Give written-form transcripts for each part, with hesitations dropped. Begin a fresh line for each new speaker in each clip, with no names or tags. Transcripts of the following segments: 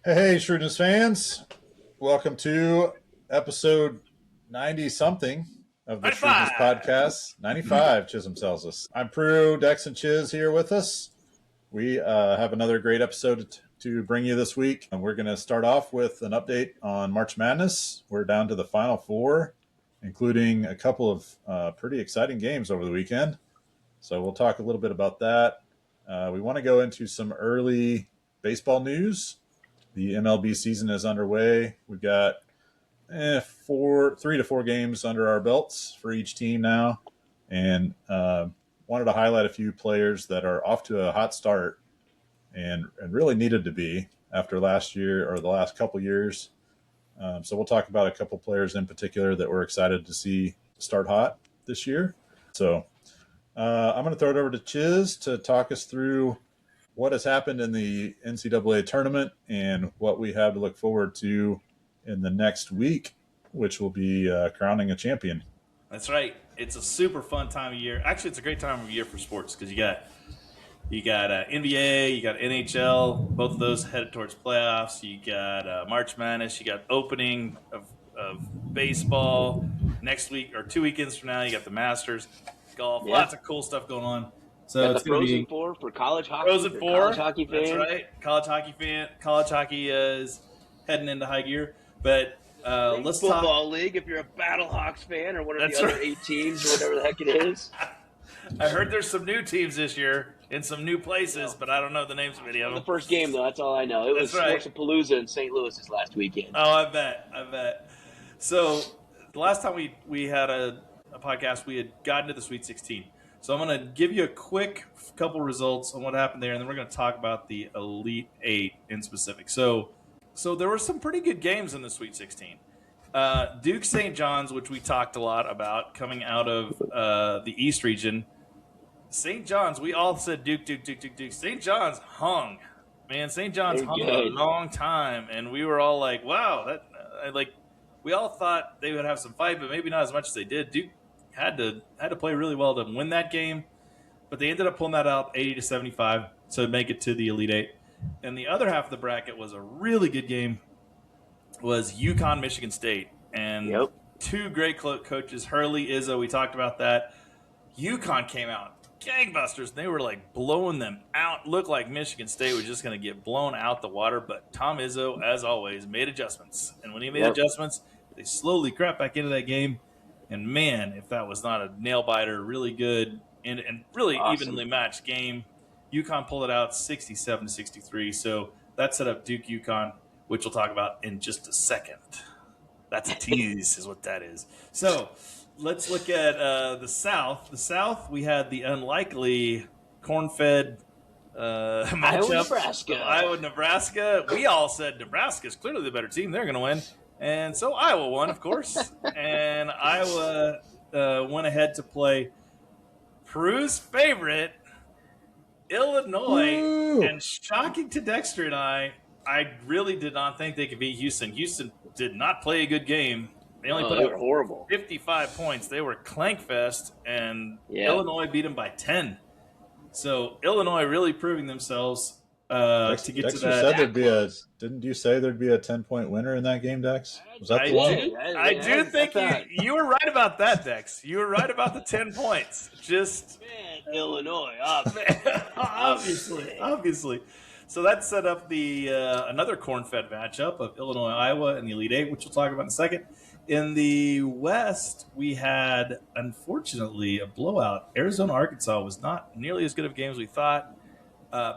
Hey, Shrewdness fans. Welcome to episode 90 something of the Shrewdness
95.
podcast. 95, Chisholm tells us. I'm Prue, Dex, and Chiz here with us. We have another great episode to bring you this week. And we're going to start off with an update on March Madness. We're down to the final four, including a couple of pretty exciting games over the weekend. So we'll talk a little bit about that. We want to go into some early baseball news. The MLB season is underway. We've got 3 to 4 games under our belts for each team now, and wanted to highlight a few players that are off to a hot start and really needed to be after last year or the last couple years. So we'll talk about a couple players in particular that we're excited to see start hot this year. So I'm going to throw it over to Chiz to talk us through what has happened in the NCAA tournament and what we have to look forward to in the next week, which will be crowning a champion.
That's right. It's a super fun time of year. Actually, it's a great time of year for sports because you got NBA, you got NHL, both of those headed towards playoffs. You got March Madness, you got opening of baseball next week or 2 weekends from now. You got the Masters, golf, lots of cool stuff going on. So
got
it's
the
going to
Frozen
be
Four for college hockey.
Frozen Four,
college hockey fans.
That's right. College hockey is heading into high gear. But let's talk
football league. If you're a Battlehawks fan or one of
That's
the other
right.
8 teams or whatever the heck it is.
I heard there's some new teams this year in some new places, but I don't know the names of any of
The
them.
first game, though, that's all I know. It was
That's right.
Sportsapalooza in St. Louis this last weekend.
Oh, I bet. So the last time we had a podcast, we had gotten to the Sweet 16. So I'm going to give you a quick couple results on what happened there, and then we're going to talk about the Elite Eight in specific. So there were some pretty good games in the Sweet 16. Duke St. John's, which we talked a lot about coming out of the East region. St. John's, we all said Duke. St. John's hung. Man, St. John's
They're
hung
good.
a long time, and we were all like, wow, we all thought they would have some fight, but maybe not as much as they did. Duke had to play really well to win that game, but they ended up pulling that out 80-75 to make it to the Elite Eight. And the other half of the bracket was a really good game, was UConn Michigan State, and two great coaches, Hurley, Izzo. We talked about that. UConn came out gangbusters, and they were like blowing them out. Looked like Michigan State was just going to get blown out the water, but Tom Izzo, as always, made adjustments. And when he made adjustments, they slowly crept back into that game. And man, if that was not a nail biter, really good and really evenly matched game. UConn pulled it out 67-63. So that set up Duke UConn, which we'll talk about in just a second. That's a tease, is what that is. So let's look at the South. The South, we had the unlikely corn-fed matchup. Iowa, Nebraska. We all said Nebraska's clearly the better team. They're going to win. And so Iowa won, of course. And Iowa went ahead to play Prue's favorite, Illinois.
Woo!
And shocking to Dexter and I really did not think they could beat Houston. Houston did not play a good game. They only put up
horrible
55 points. They were clankfest, and Illinois beat them by 10. So Illinois really proving themselves to get
Dex,
to that.
Didn't you say there'd be a 10-point winner in that game, Dex? Was that the one?
I do think you were right about that, Dex. You were right about the 10 points. Just
Illinois,
obviously. So that set up the another corn-fed matchup of Illinois, Iowa, in the Elite Eight, which we'll talk about in a second. In the West, we had, unfortunately, a blowout. Arizona, Arkansas was not nearly as good of a game as we thought.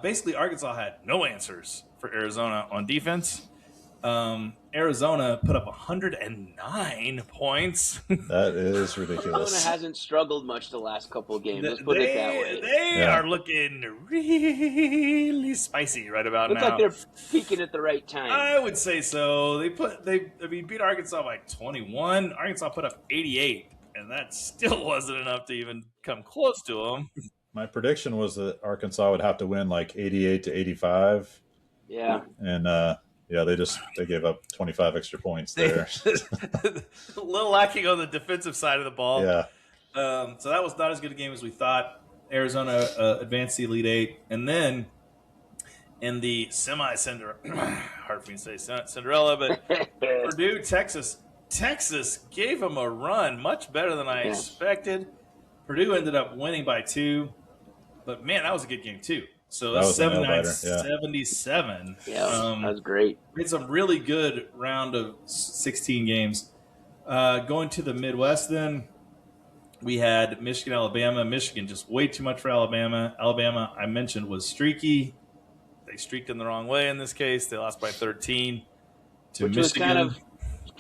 Basically, Arkansas had no answers for Arizona on defense. Arizona put up 109 points.
That is ridiculous.
Arizona hasn't struggled much the last couple of games. Let's put it that way.
They are looking really spicy right about
Looks
now.
like they're peaking at the right time.
I would say so. They beat Arkansas by 21. Arkansas put up 88, and that still wasn't enough to even come close to them.
My prediction was that Arkansas would have to win like 88-85.
Yeah.
And they gave up 25 extra points there.
A little lacking on the defensive side of the ball.
Yeah.
So that was not as good a game as we thought. Arizona advanced the Elite Eight. And then in the hard for me to say Cinderella, but Purdue, Texas. Texas gave them a run, much better than I expected. Purdue ended up winning by 2, but man, that was a good game too. So
That was a nail biter,
79-77.
Yeah, that was great.
We had some really good round of 16 games. Going to the Midwest, then we had Michigan, Alabama. Michigan just way too much for Alabama. Alabama, I mentioned, was streaky. They streaked in the wrong way in this case. They lost by 13 to
Which
Michigan.
was kind of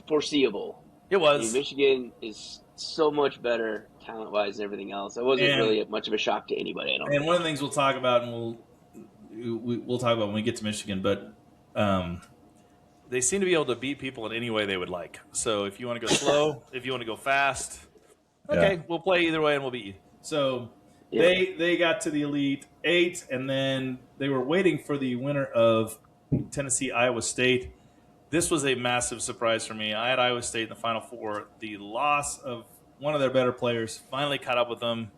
foreseeable.
It was.
Michigan is so much better talent-wise and everything else. It wasn't really much of a shock to anybody. I don't think.
One of the things we'll talk about, and we'll talk about when we get to Michigan, but they seem to be able to beat people in any way they would like. So if you want to go slow, if you want to go fast, okay, we'll play either way and we'll beat you. So they got to the Elite Eight, and then they were waiting for the winner of Tennessee, Iowa State. This was a massive surprise for me. I had Iowa State in the Final Four. The loss of one of their better players finally caught up with them,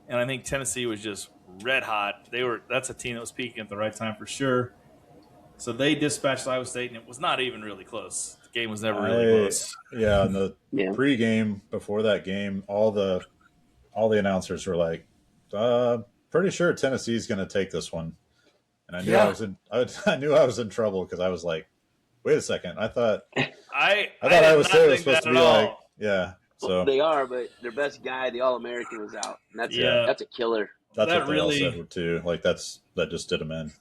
and I think Tennessee was just red hot. That's a team that was peaking at the right time for sure. So they dispatched Iowa State, and it was not even really close. The game was never really close.
Yeah, and the pregame before that game, all the announcers were like, "Pretty sure Tennessee's going to take this one." And I knew I knew I was in trouble because I was like, "Wait a second! I thought Iowa State was supposed to be like, So
well, they are, but their best guy, the All-American, was out, and that's a killer.
That's what they all said too. Like that just did them in.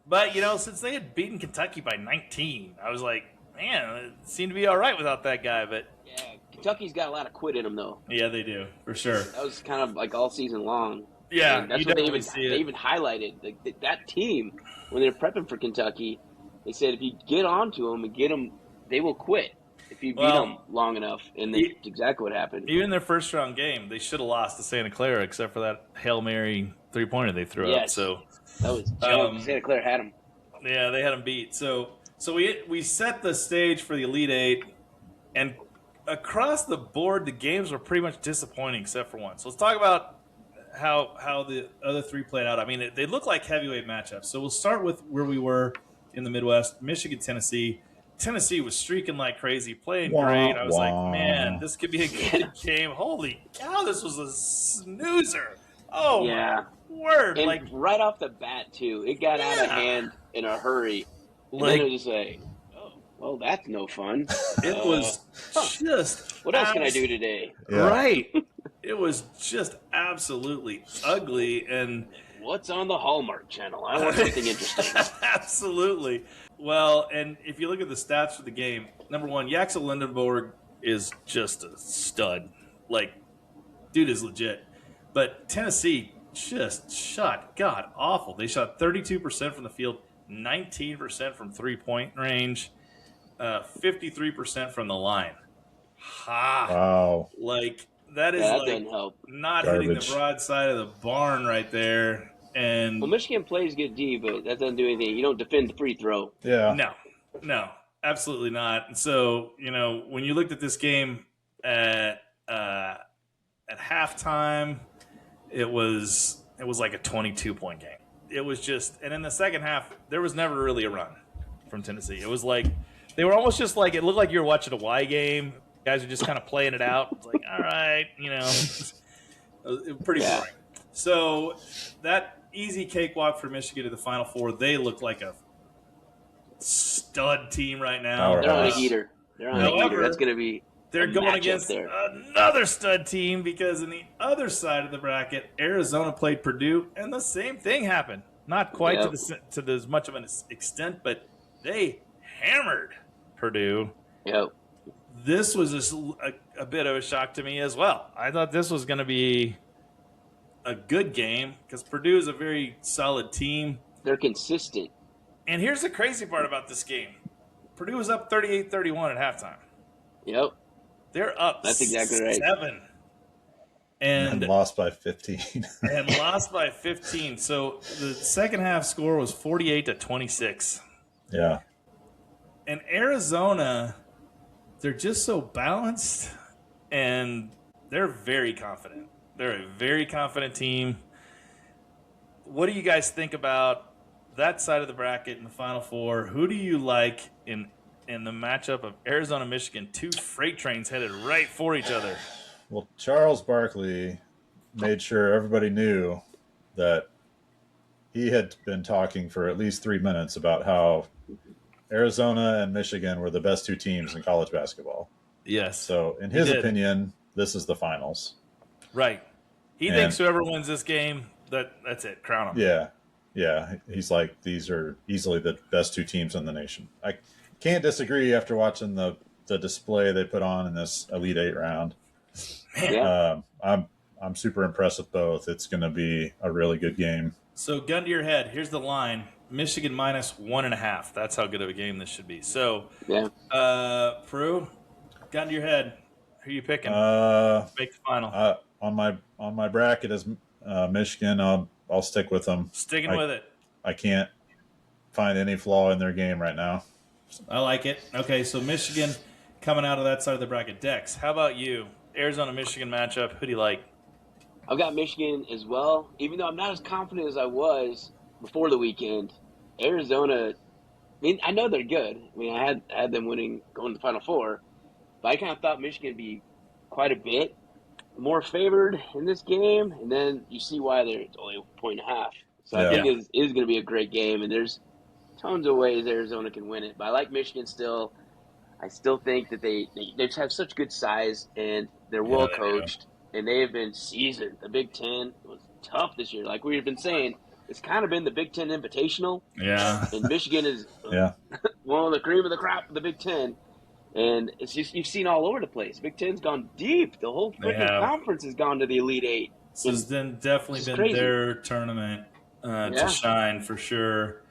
But, since they had beaten Kentucky by 19, I was like, man, it seemed to be all right without that guy. But
yeah, Kentucky's got a lot of quit in them, though.
Yeah, they do, for sure.
That was kind of like all season long.
Yeah,
and that's what they even highlighted. Like, that team, when they're prepping for Kentucky, they said if you get onto them and get them, they will quit if you beat them long enough. And that's exactly what happened.
Even their first-round game, they should have lost to Santa Clara except for that Hail Mary three-pointer they threw up. So
that was Santa Clara had them.
Yeah, they had them beat. So we set the stage for the Elite Eight, and across the board, the games were pretty much disappointing except for one. So let's talk about how the other three played out. I mean, they look like heavyweight matchups. So we'll start with where we were in the Midwest, Michigan, Tennessee. Tennessee was streaking like crazy, playing great. I was like, man, this could be a good game. Holy cow, this was a snoozer. Oh, my word.
And right off the bat, too, it got out of hand in a hurry. And then it was just like, oh, well, that's no fun.
It was just...
What else can I do today?
Yeah. Right. It was just absolutely ugly. And
what's on the Hallmark Channel? I want something interesting.
Absolutely. Well, and if you look at the stats for the game, number one, Yaxel Lindenborg is just a stud. Like, dude is legit. But Tennessee just shot god awful. They shot 32% from the field, 19% from three-point range, 53% from the line.
Wow.
Like, that is not hitting the broadside of the barn right there. And
Michigan plays good D, but that doesn't do anything. You don't defend the free throw.
Yeah.
No, absolutely not. And so, when you looked at this game at halftime, it was like a 22-point game. It was just, and in the second half, there was never really a run from Tennessee. It was like they were almost just like, it looked like you were watching a Y game. Guys are just kind of playing it out. It's like, all right, it was pretty boring. So that easy cakewalk for Michigan to the Final Four. They look like a stud team right now.
They're on a heater. That's going to be.
They're going against another stud team because in the other side of the bracket, Arizona played Purdue, and the same thing happened. Not quite to as much of an extent, but they hammered Purdue.
Yep.
This was just a bit of a shock to me as well. I thought this was going to be a good game because Purdue is a very solid team.
They're consistent.
And here's the crazy part about this game. Purdue was up 38-31 at halftime.
Yep.
They're up
That's exactly right.
7.
And lost by 15.
So the second half score was 48-26.
Yeah.
And Arizona, they're just so balanced and they're very confident. They're a very confident team. What do you guys think about that side of the bracket in the Final Four, who do you like in the matchup of Arizona, Michigan? Two freight trains headed right for each other.
Well, Charles Barkley made sure everybody knew that he had been talking for at least 3 minutes about how Arizona and Michigan were the best two teams in college basketball.
Yes.
So, in his opinion, this is the finals.
Right. He thinks whoever wins this game, that's it. Crown them.
Yeah. Yeah. He's like, these are easily the best two teams in the nation. I can't disagree after watching the display they put on in this Elite Eight round.
Yeah.
I'm super impressed with both. It's going to be a really good game.
So, gun to your head, here's the line. Michigan minus 1.5. That's how good of a game this should be. So, Prue, gun to your head. Who are you picking? Make the final.
On my bracket is Michigan. I'll stick with them.
Sticking with it.
I can't find any flaw in their game right now.
I like it. Okay, so Michigan coming out of that side of the bracket. Dex, how about you? Arizona-Michigan matchup. Who do you like?
I've got Michigan as well. Even though I'm not as confident as I was before the weekend, Arizona, I mean, I know they're good. I mean, I had them winning, going to the Final Four, but I kind of thought Michigan would be quite a bit more favored in this game, and then you see why it's only a 1.5. So I think it is going to be a great game, and there's tons of ways Arizona can win it. But I like Michigan still. I still think that they just have such good size, and they're well coached, and they have been seasoned. The Big Ten was tough this year. Like we've been saying, it's kind of been the Big Ten Invitational. Yeah. And Michigan is one of the cream of the crop of the Big Ten. And it's just you've seen all over the place. Big Ten's gone deep. The whole freaking conference has gone to the Elite Eight.
So it's definitely been crazy. Their tournament to shine for sure.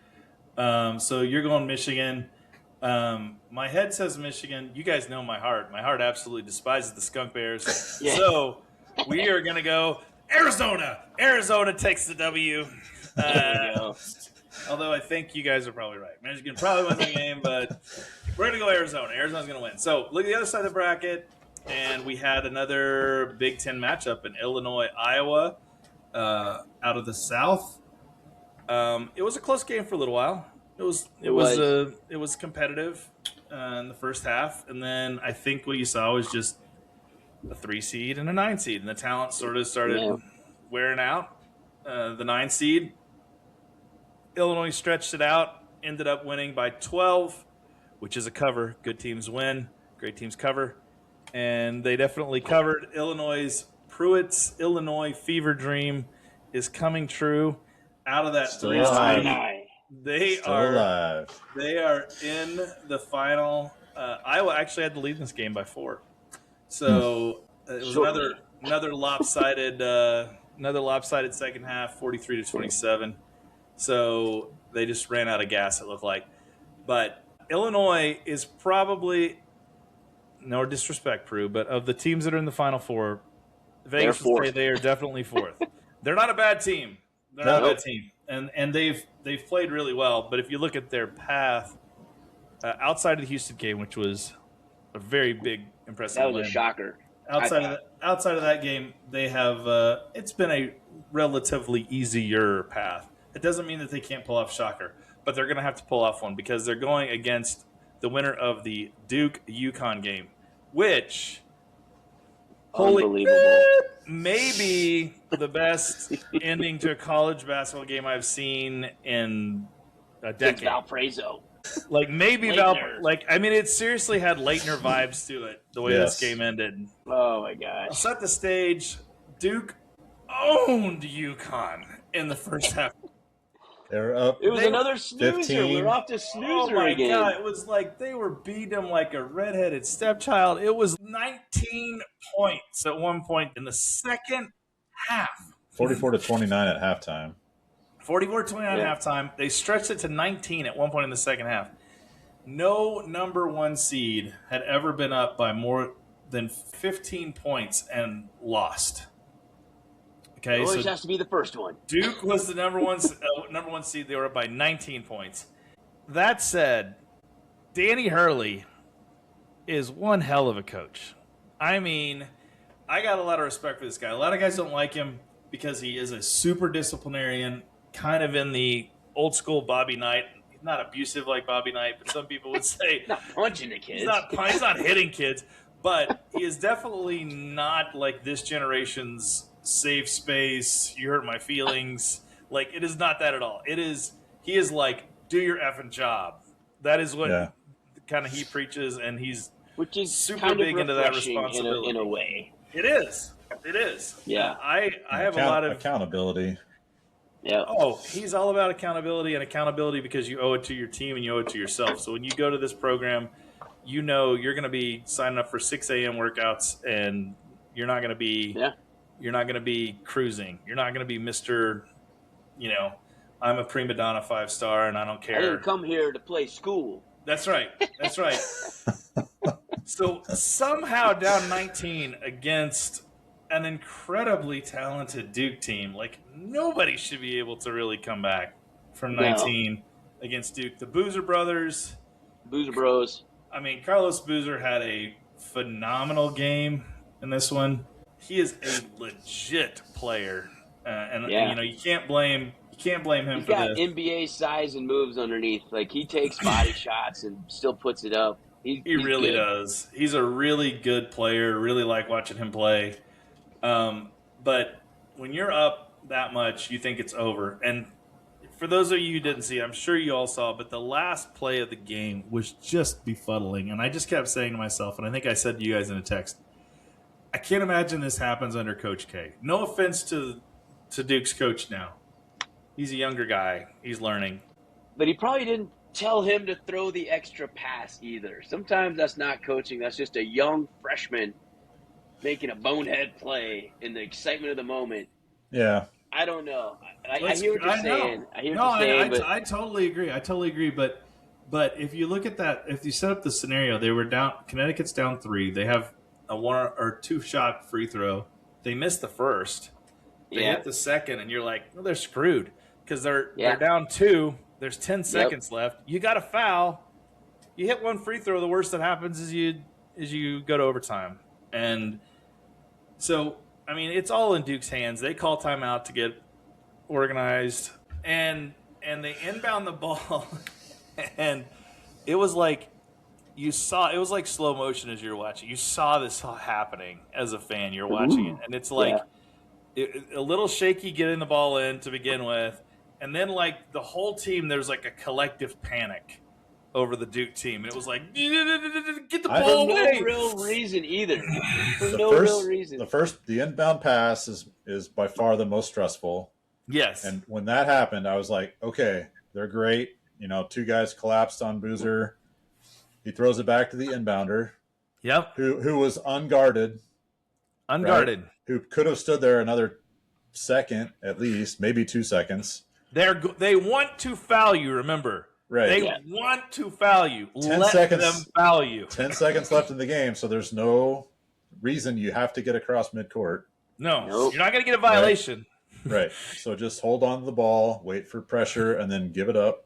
So you're going Michigan. My head says Michigan. You guys know my heart. My heart absolutely despises the Skunk Bears. So we are going to go Arizona. Arizona takes the W. Although I think you guys are probably right. Michigan probably wins the game, but we're going to go Arizona. Arizona's going to win. So look at the other side of the bracket, and we had another Big Ten matchup in Illinois-Iowa out of the South. It was a close game for a little while. It was competitive in the first half, and then I think what you saw was just a 3 seed and a 9 seed, and the talent sort of started wearing out. The 9 seed, Illinois stretched it out, ended up winning by 12, which is a cover. Good teams win, great teams cover, and they definitely covered. Pruitt's Illinois fever dream is coming true out of that 3 seed. They are alive. They are in the final. Iowa actually had the lead in this game by 4, so it was another lopsided second half, 43-27. So they just ran out of gas. It looked like, but Illinois is probably, no disrespect, Prue, but of the teams that are in the Final Four, Vegas would say they are definitely 4th. They're not a bad team. They're not a bad team. And they've played really well, but if you look at their path outside of the Houston game, which was a very big, impressive
win. That was a shocker.
Outside of that game, they have it's been a relatively easier path. It doesn't mean that they can't pull off shocker, but they're going to have to pull off one because they're going against the winner of the Duke-UConn game, which
unbelievable.
Maybe the best ending to a college basketball game I've seen in a decade.
Valparaiso.
Like maybe it seriously had Leitner vibes to it, the way this game ended.
Oh my gosh.
I'll set the stage. Duke owned UConn in the first half.
They're up.
It was another snoozer. 15. We were off to snoozer again.
Oh my God. It was like they were beating them like a redheaded stepchild. It was 19 points at one point in the second half.
44-29 at halftime.
44-29 at halftime. They stretched it to 19 at one point in the second half. No number 1 seed had ever been up by more than 15 points and lost. Okay,
it always has to be the first one.
Duke was the number one seed. They were up by 19 points. That said, Danny Hurley is one hell of a coach. I mean, I got a lot of respect for this guy. A lot of guys don't like him because he is a super disciplinarian, kind of in the old school Bobby Knight. He's not abusive like Bobby Knight, but some people would say
not punching the kids.
He's not hitting kids, but he is definitely not like this generation's safe space. You hurt my feelings. Like, it is not that at all. He is like, do your effing job. That is what kind of he preaches, and he's
which is
super
kind
big
of
into that responsibility
in a way.
It is.
Yeah.
I have a lot of
accountability.
Yeah.
Oh, he's all about accountability because you owe it to your team and you owe it to yourself. So when you go to this program, you know you're going to be signing up for 6 a.m. workouts, and you're not going to be cruising. You're not going to be Mr. I'm a prima donna 5-star and I don't care.
I didn't come here to play school.
That's right. So somehow down 19 against an incredibly talented Duke team. Like, nobody should be able to really come back from 19 against Duke. The Boozer Bros. I mean, Carlos Boozer had a phenomenal game in this one. He is a legit player, you can't blame him for this.
He's got NBA size and moves underneath. Like, he takes body shots and still puts it up. He
really
good.
does. He's a really good player. Really like watching him play. But when you're up that much, you think it's over. And for those of you who didn't see, I'm sure you all saw, but the last play of the game was just befuddling. And I just kept saying to myself, and I think I said to you guys in a text, I can't imagine this happens under Coach K. No offense to Duke's coach now. He's a younger guy. He's learning.
But he probably didn't tell him to throw the extra pass either. Sometimes that's not coaching. That's just a young freshman making a bonehead play in the excitement of the moment.
Yeah.
I don't know. I hear what you're saying.
I totally agree. But if you look at that, if you set up the scenario, they were down. Connecticut's down 3. They have a 1 or 2 shot free throw. They missed the first. They hit the second, and you're like, well, they're screwed because they're down 2. There's 10 seconds left. You got a foul. You hit 1 free throw. The worst that happens is you go to overtime. And so, I mean, it's all in Duke's hands. They call timeout to get organized, and they inbound the ball, and it was like it was like slow motion as you were watching. You saw this happening as a fan. You're watching it, and it's like a little shaky getting the ball in to begin with, and then like the whole team, there's like a collective panic over the Duke team, and it was like, get the ball away.
For no real reason either.
The inbound pass is by far the most stressful.
Yes.
And when that happened, I was like, okay, they're great. 2 guys collapsed on Boozer. He throws it back to the inbounder.
Yep.
Who was unguarded. Right? Who could have stood there another second at least, maybe 2 seconds.
They want to foul you, remember.
Right.
They want to foul you.
10
Let
seconds,
them foul you.
10 seconds left in the game, so there's no reason you have to get across midcourt.
No, You're not going to get a violation.
Right. So just hold on to the ball, wait for pressure, and then give it up.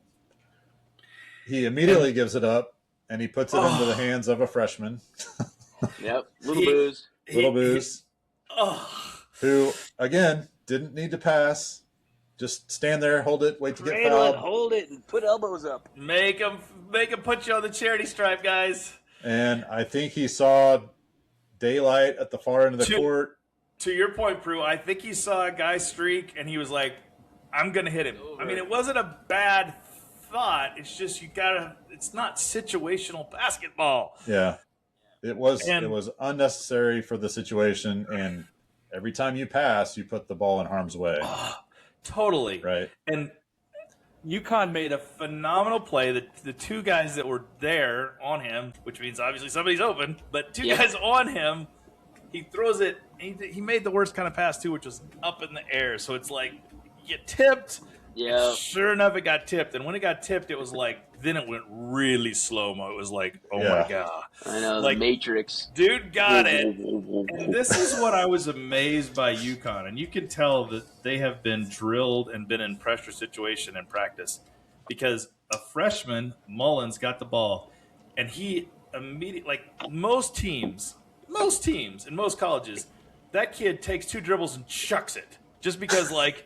He immediately gives it up, and he puts it into the hands of a freshman.
Yep. Little Booze.
Who, again, didn't need to pass. Just stand there, hold it, wait to get fouled.
Hold it, and put elbows up.
Make him put you on the charity stripe, guys.
And I think he saw daylight at the far end of the court.
To your point, Prue, I think he saw a guy streak, and he was like, I'm going to hit him. I mean, it wasn't a bad thought. It's just it's not situational basketball.
Yeah. It was unnecessary for the situation, and every time you pass, you put the ball in harm's way.
Totally.
Right.
And UConn made a phenomenal play. The 2 guys that were there on him, which means obviously somebody's open, but 2 guys on him, he throws it. He made the worst kind of pass, too, which was up in the air. So it's like you tipped.
Yeah.
Sure enough, it got tipped. And when it got tipped, it was like, then it went really slow-mo. It was like, my God.
I know,
like,
the Matrix.
Dude got it. And this is what I was amazed by UConn. And you can tell that they have been drilled and been in pressure situation in practice. Because a freshman, Mullins, got the ball. And he immediately, like most teams in most colleges, that kid takes 2 dribbles and chucks it. Just because, like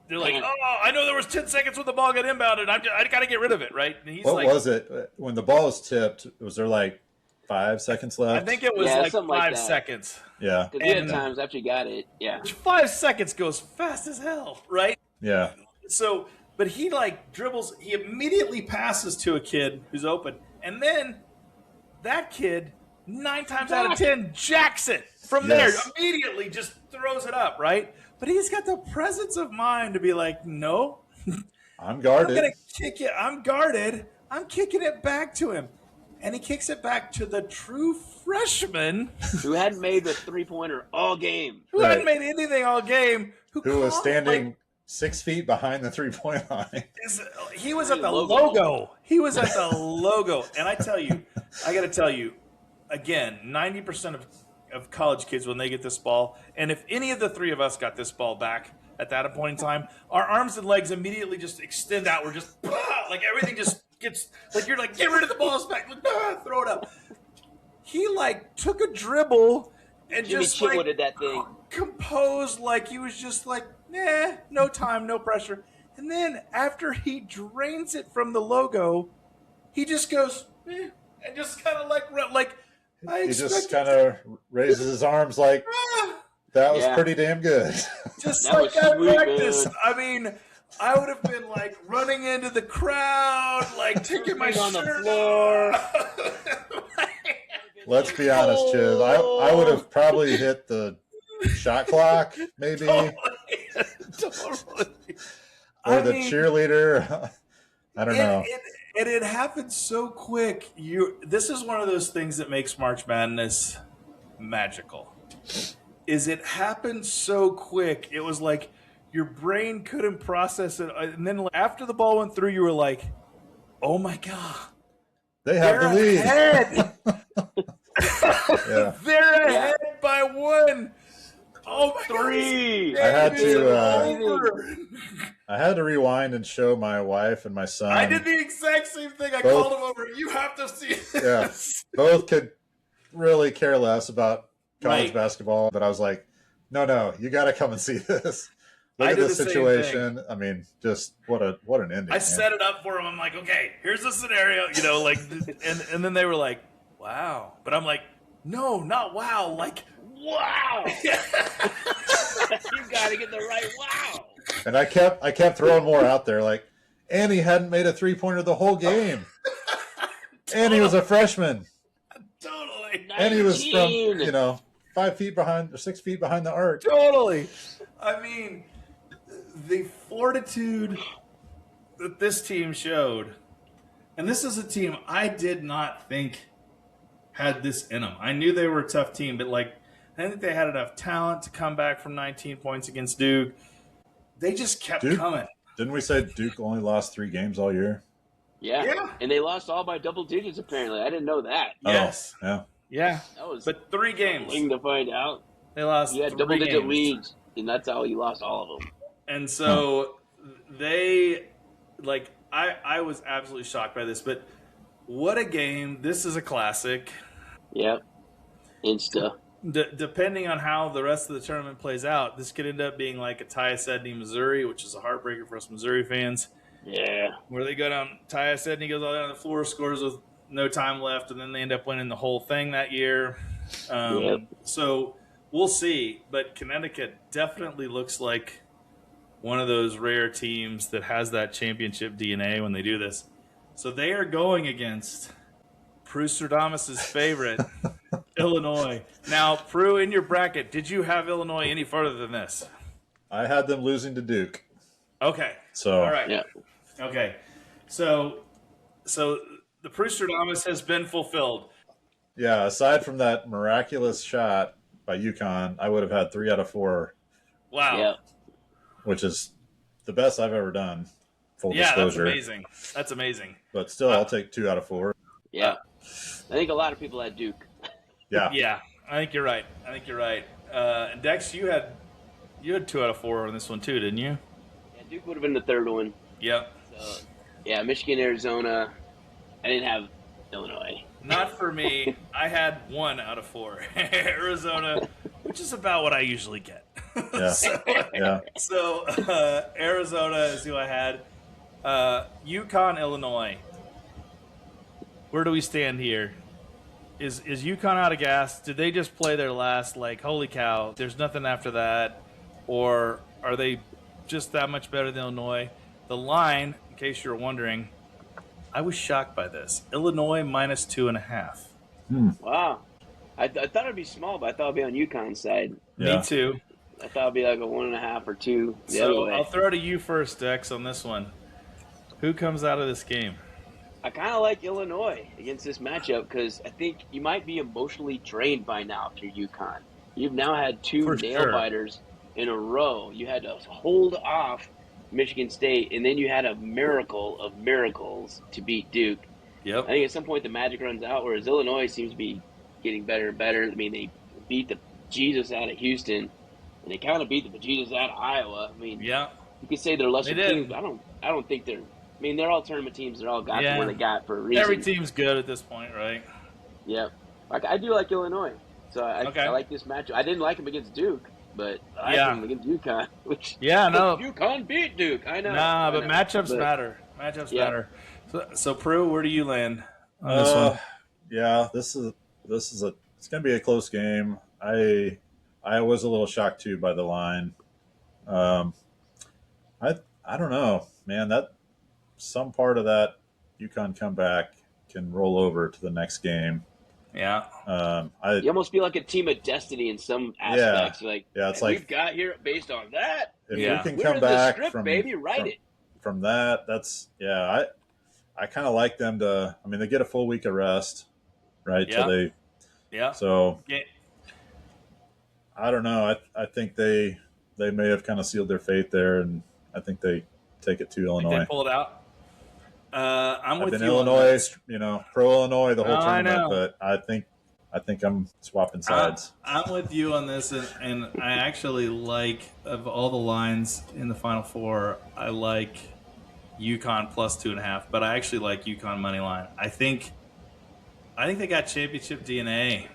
they're like, oh, I know there was 10 seconds when the ball got inbounded. I got to get rid of it, right? And he's
what was it? When the ball was tipped, was there like 5 seconds left?
I think it was like 5 seconds.
Yeah.
Because we had times after you got it. Yeah.
5 seconds goes fast as hell, right?
Yeah.
So, but he like dribbles. He immediately passes to a kid who's open. And then that kid, 9 times out of 10, jacks it from there. Immediately just throws it up, right? But he's got the presence of mind to be like, no.
I'm guarded.
I'm going to kick it. I'm guarded. I'm kicking it back to him. And he kicks it back to the true freshman.
Who hadn't made the three-pointer all game.
Who hadn't made anything all game.
Who was standing 6 feet behind the three-point line.
He was at the logo. He was at the logo. And I got to tell you, again, 90% of college kids, when they get this ball, and if any of the three of us got this ball back at that point in time, our arms and legs immediately just extend out. We're just, like everything just gets, like you're like, get rid of the balls back. Like, throw it up. He like took a dribble and
Jimmy
just
Chitwood
like
did that thing.
Composed, like he was just like, no time, no pressure. And then after he drains it from the logo, he just goes, and just kind of like
he just kind of raises his arms like, that was pretty damn good.
Just that like I practiced. Man. I mean, I would have been like running into the crowd, like taking my shirt
on the floor.
Let's be honest, Chiz. I would have probably hit the shot clock, maybe.
Totally.
Or the cheerleader. I don't know.
And it happened so quick. This is one of those things that makes March Madness magical. Is it happened so quick? It was like your brain couldn't process it. And then after the ball went through, you were like, oh my God.
They have the lead.
Ahead. They're ahead by 1. Oh my
3.
God.
I had to rewind and show my wife and my son.
I did the exact same thing. I called them over. You have to see this.
Yeah. Both could really care less about college basketball, but I was like, no, you got to come and see this. Look at the situation. I mean, just what an ending.
I set it up for him. I'm like, okay, here's the scenario, like, and then they were like, wow. But I'm like, no, not wow. Like,
wow. You got to get the right wow.
And I kept throwing more out there. Like, and he hadn't made a 3-pointer the whole game. And he was a freshman.
Totally.
19.
And he was from, 5 feet behind or 6 feet behind the arc.
Totally. I mean, the fortitude that this team showed, and this is a team I did not think had this in them. I knew they were a tough team, but I think they had enough talent to come back from 19 points against Duke. They just kept coming. Didn't
we say Duke only lost 3 games all year?
Yeah. And they lost all by double digits, apparently. I didn't know that.
Yes.
Oh, yeah.
Yeah.
That was
3 games.
To find out.
They lost.
You had double-digit leads, and that's how you lost all of them.
And so they, I was absolutely shocked by this. But what a game! This is a classic.
Yep. Insta.
Depending on how the rest of the tournament plays out, this could end up being like a Tyus Edney, Missouri, which is a heartbreaker for us Missouri fans.
Yeah.
Where they go down, Tyus Edney goes all down the floor, scores with no time left, and then they end up winning the whole thing that year. So we'll see. But Connecticut definitely looks like one of those rare teams that has that championship DNA when they do this. So they are going against Prue-Stradamus's favorite, Illinois. Now, Prue, in your bracket, did you have Illinois any further than this?
I had them losing to Duke.
Okay.
So
all right.
Yeah.
Okay. So the Prue-Stradamus has been fulfilled.
Yeah, aside from that miraculous shot by UConn, I would have had 3 out of 4.
Wow.
Yeah.
Which is the best I've ever done. Full disclosure.
That's amazing.
But still, I'll take 2 out of 4.
Yeah. I think a lot of people had Duke.
Yeah.
Yeah, I think you're right. Dex, you had 2 out of 4 on this one too, didn't you?
Yeah, Duke would have been the third one.
Yep.
So, yeah, Michigan, Arizona. I didn't have Illinois.
Not for me. I had 1 out of 4. Arizona, which is about what I usually get.
Yeah.
So Arizona is who I had. UConn, Illinois. Where do we stand here? Is UConn out of gas? Did they just play their last, like, holy cow, there's nothing after that? Or are they just that much better than Illinois? The line, in case you're wondering, I was shocked by this. Illinois minus 2.5.
Wow. I thought it'd be small, but I thought it'd be on UConn's side.
Me too.
I thought it'd be like a 1.5 or 2 the other
So
way.
I'll throw it to you first, Dex, on this one. Who comes out of this game?
I kind of like Illinois against this matchup because I think you might be emotionally drained by now if you're UConn. You've now had 2 nail-biters in a row. You had to hold off Michigan State, and then you had a miracle of miracles to beat Duke.
Yep.
I think at some point the magic runs out, whereas Illinois seems to be getting better and better. I mean, they beat the Jesus out of Houston, and they kind of beat the Jesus out of Iowa. I mean,
Yeah.
you could say they're lesser
They did.
teams. But I don't think they're. I mean, they're all tournament teams. They're all got
Yeah.
where they got for a reason.
Every team's good at this point, right?
Yep. I do like Illinois, so
Okay.
I like this matchup. I didn't like them against Duke, but I
Yeah.
like them against UConn. Which
No.
UConn beat Duke. I know.
Nah,
I
but
know.
matchups matter. Matchups matter. So Prue, where do you land on this one?
Yeah, this is it's going to be a close game. I was a little shocked too by the line. I don't know, man. That some part of that UConn comeback can roll over to the next game.
Yeah.
You almost feel like a team of destiny in some aspects.
It's like
we've got here based on that.
If
Yeah.
we can
We're
come
in the
back
script,
from
baby, write it.
From that, that's I kind of like them to. I mean, they get a full week of rest, right?
Yeah.
So they.
Yeah.
So
Yeah.
I don't know. I think they may have kind of sealed their fate there, and I think they take it to Illinois.
They pull it out. I'm
I've
with
been
you.
Illinois, pro Illinois the whole
Oh, I
tournament,
know.
but I think I'm swapping sides.
I'm with you on this, and I actually like, of all the lines in the Final Four, I like UConn plus 2.5, but I actually like UConn money line. I think they got championship DNA.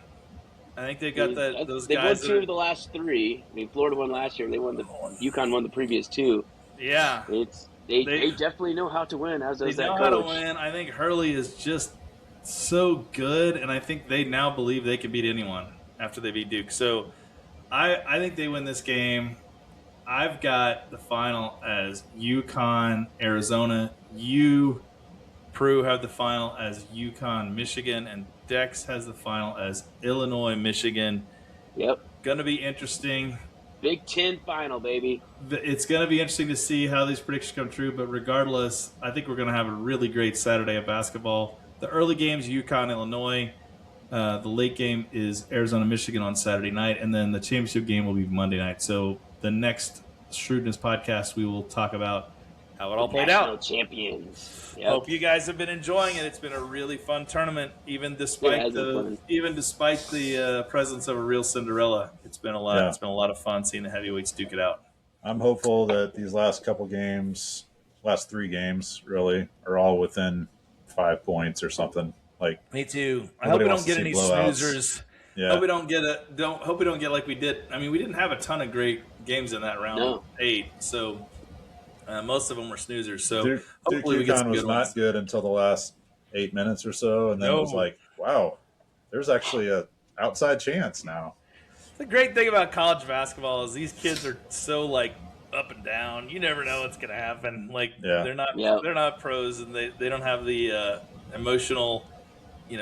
I think they got those
They've
guys.
won 2 of the last 3. I mean, Florida won last year. UConn won the previous 2.
Yeah.
They definitely know how to win. As
They
does that
know
coach.
how to win. I think Hurley is just so good, and I think they now believe they can beat anyone after they beat Duke. So I think they win this game. I've got the final as UConn, Arizona. You, Prue, have the final as UConn, Michigan, and Dex has the final as Illinois, Michigan.
Yep.
Going to be interesting.
Big Ten final, baby.
It's going to be interesting to see how these predictions come true, but regardless, I think we're going to have a really great Saturday of basketball. The early games, UConn, Illinois. The late game is Arizona, Michigan on Saturday night, and then the championship game will be Monday night. So the next Shrewdness podcast, we will talk about how it all played
National
out.
champions. Yep.
Hope you guys have been enjoying it. It's been a really fun tournament, even despite the presence of a real Cinderella. It's been a lot.
Yeah.
It's been a lot of fun seeing the heavyweights duke it out.
I'm hopeful that these last 3 games, really, are all within 5 points or something. Like,
Me too. I hope we don't get any snoozers.
Yeah.
Hope we don't get like we did. I mean, we didn't have a ton of great games in that round 8, so most of them were snoozers. So
Duke
hopefully we get
UConn
some
was
good
not
ones.
good until the last 8 minutes or so, and then it was like, wow, there's actually a outside chance now.
The great thing about college basketball is these kids are so like up and down. You never know what's going to happen. Like they're not pros, and they don't have the emotional,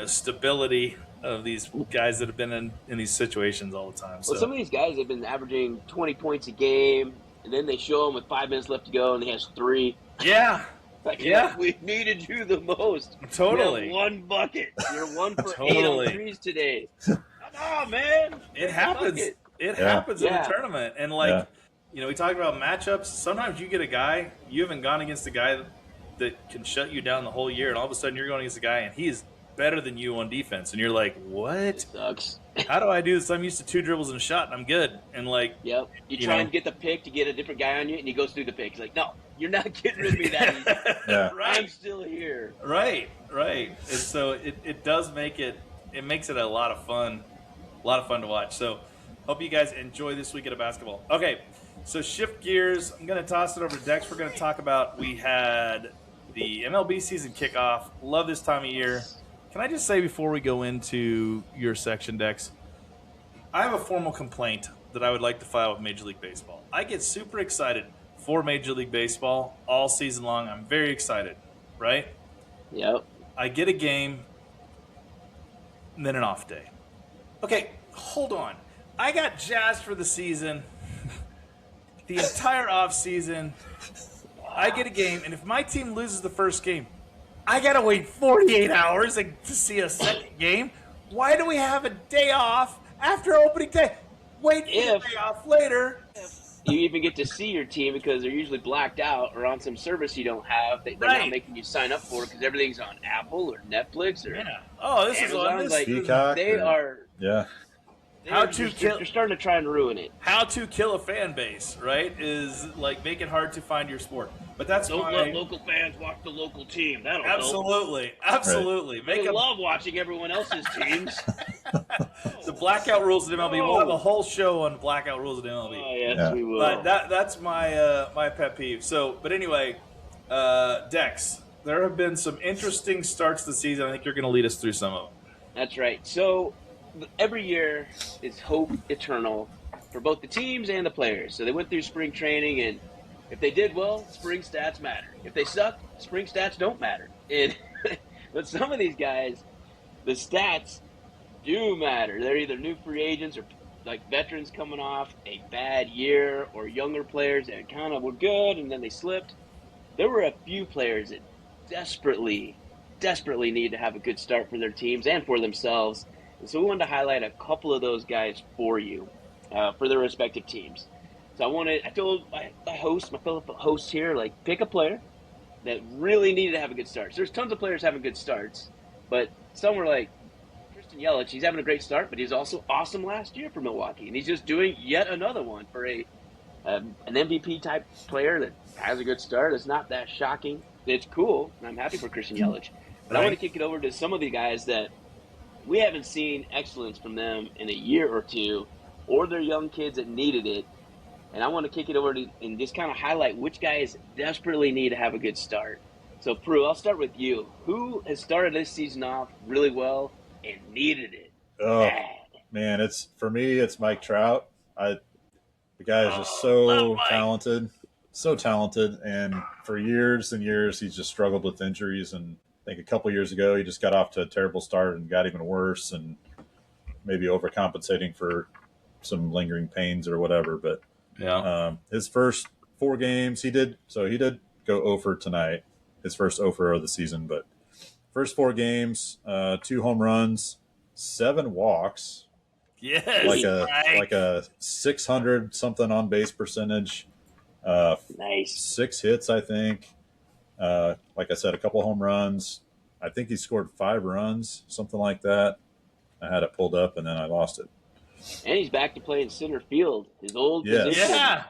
stability of these guys that have been in these situations all the time. So.
Well, some of these guys have been averaging 20 points a game, and then they show them with 5 minutes left to go, and he has 3.
Yeah.
We needed you the most.
Totally.
We have 1 bucket. You're 1 for 8
Totally.
on threes today. Come on, man.
It happens. It happens in the tournament. And, we talked about matchups. Sometimes you get a guy, you haven't gone against a guy that can shut you down the whole year, and all of a sudden you're going against a guy, and he is better than you on defense. And you're like, what?
It sucks.
How do I do this? I'm used to 2 dribbles and a shot, and I'm good. And,
you try and get the pick to get a different guy on you, and he goes through the pick. He's like, no, you're not getting rid of me that easy.
Yeah.
Right.
I'm still here.
Right. And so it does make it makes it a lot of fun to watch. So Hope you guys enjoy this weekend of basketball. Okay, so shift gears. I'm going to toss it over to Dex. We're going to talk about we had the MLB season kickoff. Love this time of year. Can I just say before we go into your section, Dex, I have a formal complaint that I would like to file with Major League Baseball. I get super excited for Major League Baseball all season long. I'm very excited, right?
Yep.
I get a game, and then an off day. Okay, hold on. I got jazzed for the season, the entire off season. I get a game, and if my team loses the first game, I gotta wait 48 hours to see a second game. Why do we have a day off after opening day? Wait for the day off later.
You even get to see your team because they're usually blacked out or on some service you don't have that they're not making you sign up for because everything's on Apple or Netflix or
this
Amazon.
is
like
Peacock
they are.
Yeah.
They're starting to try and ruin it.
How to kill a fan base, right? Is like make it hard to find your sport. But that's
Don't let local fans watch the local team. That'll
absolutely.
They love watching everyone else's teams.
The blackout rules of MLB. We'll have a whole show on blackout rules of MLB.
Oh yes, we will.
But that's my my pet peeve. So, but anyway, Dex, there have been some interesting starts to the season. I think you're going to lead us through some of them.
That's right. So every year is hope eternal for both the teams and the players. So they went through spring training, and if they did well, spring stats matter. If they suck, spring stats don't matter. And but some of these guys, the stats do matter. They're either new free agents or like veterans coming off a bad year or younger players that kind of were good and then they slipped. There were a few players that desperately need to have a good start for their teams and for themselves. And so we wanted to highlight a couple of those guys for you, for their respective teams. So I told my fellow hosts here, like, pick a player that really needed to have a good start. So there's tons of players having good starts, but some were like, Christian Yelich, he's having a great start, but he was also awesome last year for Milwaukee, and he's just doing yet another one for an MVP-type player that has a good start. It's not that shocking. It's cool, and I'm happy for Christian Yelich. But I want to kick it over to some of the guys that we haven't seen excellence from them in a year or two, or their young kids that needed it. And I want to kick it over to and just kind of highlight which guys desperately need to have a good start. So, Prue, I'll start with you. Who has started this season off really well and needed it?
Oh, man, for me, it's Mike Trout. The guy is just so talented, and for years and years, he's just struggled with injuries. And I think a couple years ago, he just got off to a terrible start and got even worse, and maybe overcompensating for some lingering pains or whatever. But his first 4 games, he did go 0 for tonight, his first 0 for of the season. But first 4 games, 2 home runs, 7 walks.
Yes,
like a 600 something on base percentage.
Nice.
6 hits, I think. Like I said, a couple home runs. I think he scored 5 runs, something like that. I had it pulled up and then I lost it.
And he's back to playing center field, his old position.
Yeah.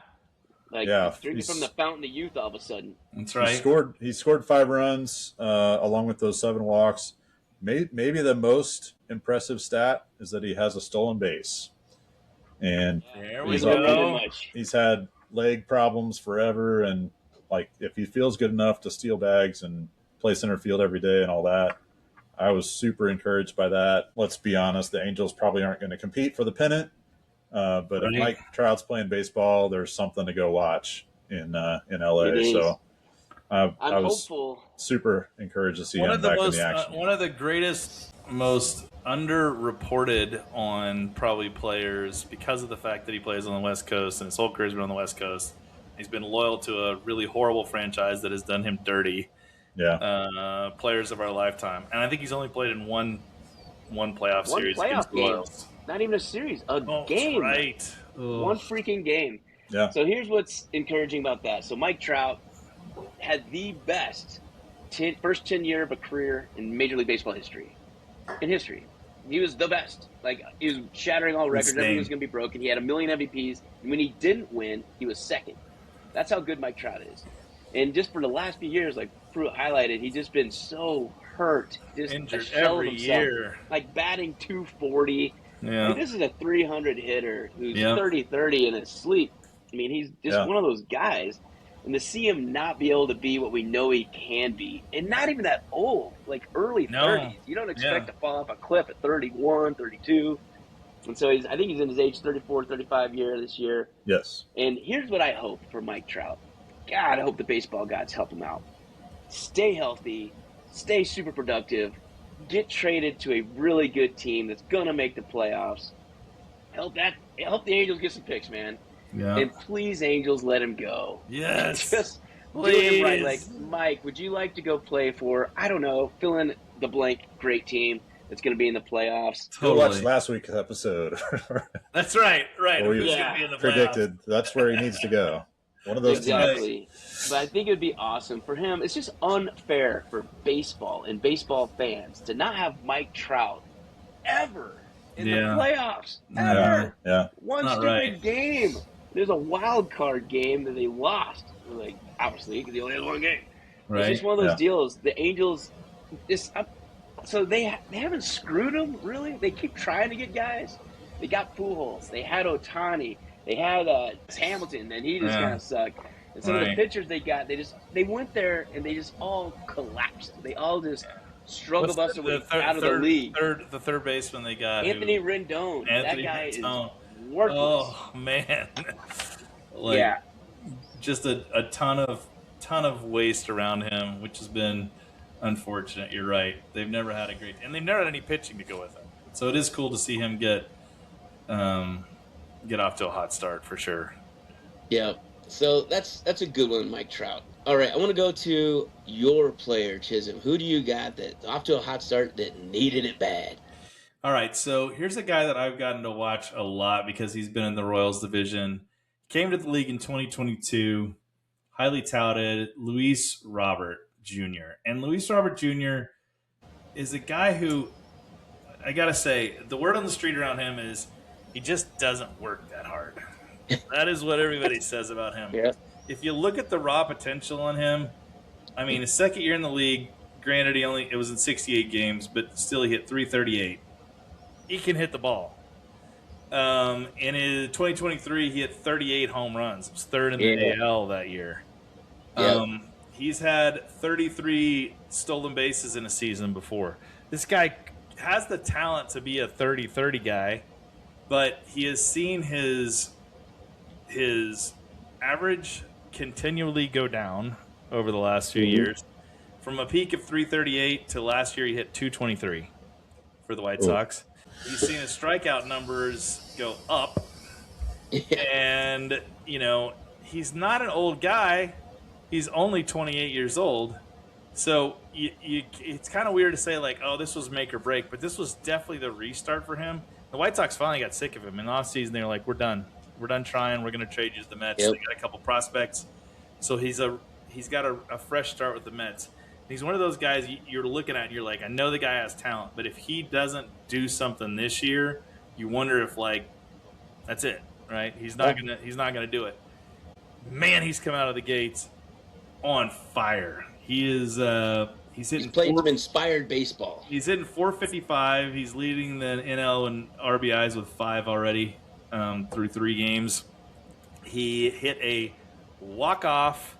Drinking from the fountain of youth all of a sudden.
That's right.
He scored 5 runs along with those 7 walks. Maybe the most impressive stat is that he has a stolen base. And
there we go.
He's had leg problems forever, and like if he feels good enough to steal bags and play center field every day and all that, I was super encouraged by that. Let's be honest, the Angels probably aren't going to compete for the pennant, but if Mike Trout's playing baseball, there's something to go watch in LA. So I was
hopeful.
Super encouraged to see him back in the action.
One of the greatest, most underreported on probably players because of the fact that he plays on the West Coast and his whole career's been on the West Coast. He's been loyal to a really horrible franchise that has done him dirty.
Yeah.
Players of our lifetime. And I think he's only played in one playoff series against the Royals.
Not even a series, game.
Right.
One freaking game.
Yeah.
So here's what's encouraging about that. So Mike Trout had the best first 10 year of a career in Major League Baseball history. He was the best. Like, he was shattering all records. Everything was going to be broken. He had 1 million MVPs. And when he didn't win, he was second. That's how good Mike Trout is. And just for the last few years, like Pruitt highlighted, he's just been so hurt. Just
injured every year.
Like batting 240.
Yeah.
Like, this is a 300 hitter who's
Yeah.
30-30 in his sleep. I mean, he's just one of those guys. And to see him not be able to be what we know he can be, and not even that old, like early 30s. You don't expect to fall off a cliff at 31, 32. And so I think he's in his age 34, 35 year this year.
Yes.
And here's what I hope for Mike Trout. God, I hope the baseball gods help him out. Stay healthy, stay super productive, get traded to a really good team that's going to make the playoffs. Help the Angels get some picks, man.
Yeah.
And please, Angels, let him go.
Yes.
Just
please.
Do him right. Like, Mike, would you like to go play for, I don't know, fill in the blank great team that's going to be in the playoffs?
Totally. Go watch last week's episode.
That's right. Right.
We predicted that's where he needs to go. One of those
exactly. But I think it would be awesome for him. It's just unfair for baseball and baseball fans to not have Mike Trout ever in the playoffs. Ever.
Yeah.
One stupid game. There's a wild card game that they lost. Like, obviously, because they only had one game. Right. It's just one of those deals. The Angels, so they haven't screwed them, really. They keep trying to get guys. They got Pujols. They had Ohtani. They had Hamilton, and he just kind of sucked. And some of the pitchers they got, they went there and they just all collapsed. They all just struggled us out of the league.
The third baseman they got,
Anthony Rendon. That guy is worthless.
Oh man, just a ton of waste around him, which has been unfortunate. You're right. They've never had and they've never had any pitching to go with him. So it is cool to see him get off to a hot start for sure.
Yeah. So that's a good one, Mike Trout. All right, I want to go to your player, Chisholm. Who do you got that off to a hot start that needed it bad?
All right, so here's a guy that I've gotten to watch a lot because he's been in the Royals division. Came to the league in 2022, highly touted, Luis Robert Jr. And Luis Robert Jr. is a guy who, I got to say, the word on the street around him is he just doesn't work that hard. That is what everybody says about him.
Yeah.
If you look at the raw potential on him, I mean, his second year in the league, granted it was in 68 games, but still he hit 338. He can hit the ball. In 2023, he hit 38 home runs. He was third in the AL that year.
Yeah.
He's had 33 stolen bases in a season before. This guy has the talent to be a 30-30 guy, but he has seen his average continually go down over the last few years. From a peak of 338 to last year, he hit 223 for the White Sox. He's seen his strikeout numbers go up. And, he's not an old guy. He's only 28 years old. So it's kind of weird to say, like, oh, this was make or break, but this was definitely the restart for him. The White Sox finally got sick of him. In the offseason, they were like, we're done. We're done trying. We're going to trade you to the Mets. They got a couple prospects. So he's got a fresh start with the Mets. He's one of those guys you're looking at and you're like, I know the guy has talent, but if he doesn't do something this year, you wonder if, like, that's it, right? He's not gonna do it. Man, he's come out of the gates on fire. He's
playing some inspired baseball.
He's hitting 455. He's leading the NL in RBIs with 5 already through 3 games. He hit a walk-off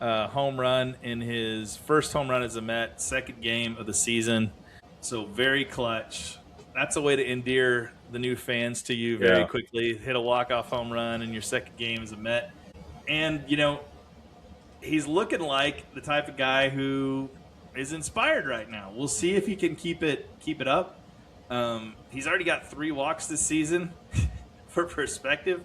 home run in his first home run as a Met, second game of the season. So very clutch. That's a way to endear the new fans to you very quickly. Hit a walk-off home run in your second game as a Met. And, he's looking like the type of guy who is inspired right now. We'll see if he can keep it up. He's already got 3 walks this season. For perspective,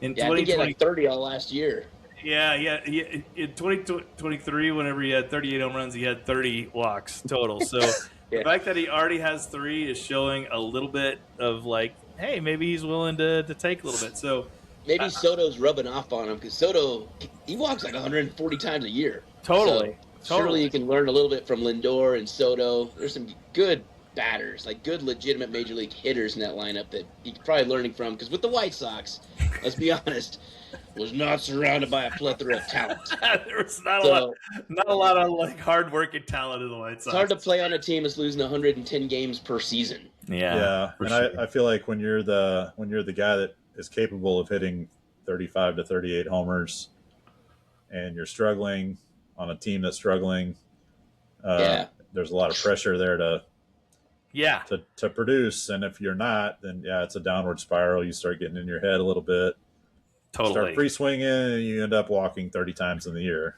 in 2020, he had like 30 all last year.
Yeah. In 2023, whenever he had 38 home runs, he had 30 walks total. So the fact that he already has 3 is showing a little bit of, like, hey, maybe he's willing to take a little bit. So
maybe Soto's rubbing off on him because Soto, he walks like 140 times a year.
Totally.
Surely you can learn a little bit from Lindor and Soto. There's some good batters, like good legitimate major league hitters in that lineup that he's probably learning from, because with the White Sox, let's be honest, was not surrounded by a plethora of talent.
There was not a lot of like hard-working talent in the White Sox.
It's hard to play on a team that's losing 110 games per season.
Yeah, and
sure.
I feel like when you're the guy that is capable of hitting 35 to 38 homers, and you're struggling on a team that's struggling,
Yeah.
there's a lot of pressure there
Yeah.
to produce. And if you're not, then yeah, it's a downward spiral. You start getting in your head a little bit.
Totally.
Start free swinging, and you end up walking 30 times in the year.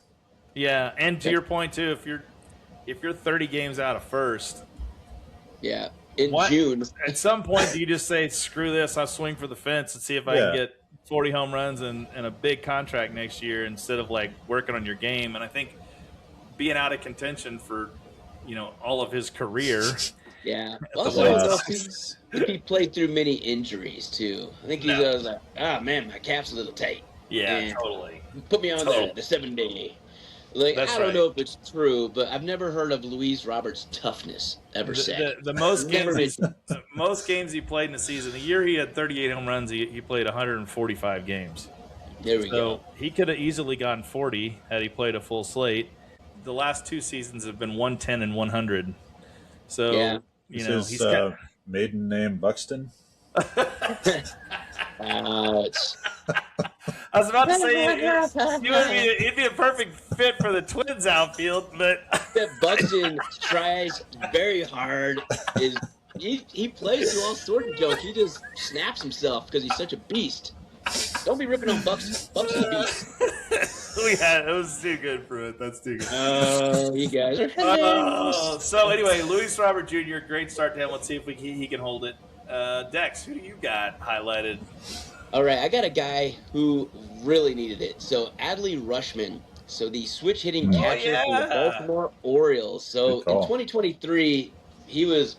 Yeah, and to your point too, if you're 30 games out of first,
Yeah. In
what,
June.
at some point, do you just say, "Screw this! I'll swing for the fence and see if I can get 40 home runs and a big contract next year instead of like working on your game?" And I think being out of contention for all of his career.
Yeah.
The
Also,
White
I don't know
Sox.
if he played through many injuries too. I think he was like, man, my calf's a little tight.
Yeah,
And
totally.
put me on the 7-day. Like,
That's
I don't
right.
know if it's true, but I've never heard of Luis Roberts' toughness ever said.
The most games he played in a season. The year he had 38 home runs, he played 145 games.
There we go.
He could have easily gotten 40 had he played a full slate. The last 2 seasons have been 110 and 100. So
Yeah.
He's maiden name Buxton.
Ouch.
I was about to say he'd be a perfect fit for the Twins outfield, but
Buxton tries very hard. He plays through all sorts of jokes. He just snaps himself because he's such a beast. Don't be ripping on Buxton. Buxton's a beast.
It was too good for it. That's too good.
Oh, you guys are hilarious.
So anyway, Luis Robert Jr., great start to him. Let's see if he can hold it. Dex, who do you got highlighted?
All right, I got a guy who really needed it. So Adley Rutschman, so the switch hitting catcher from the Baltimore Orioles. So in 2023, he was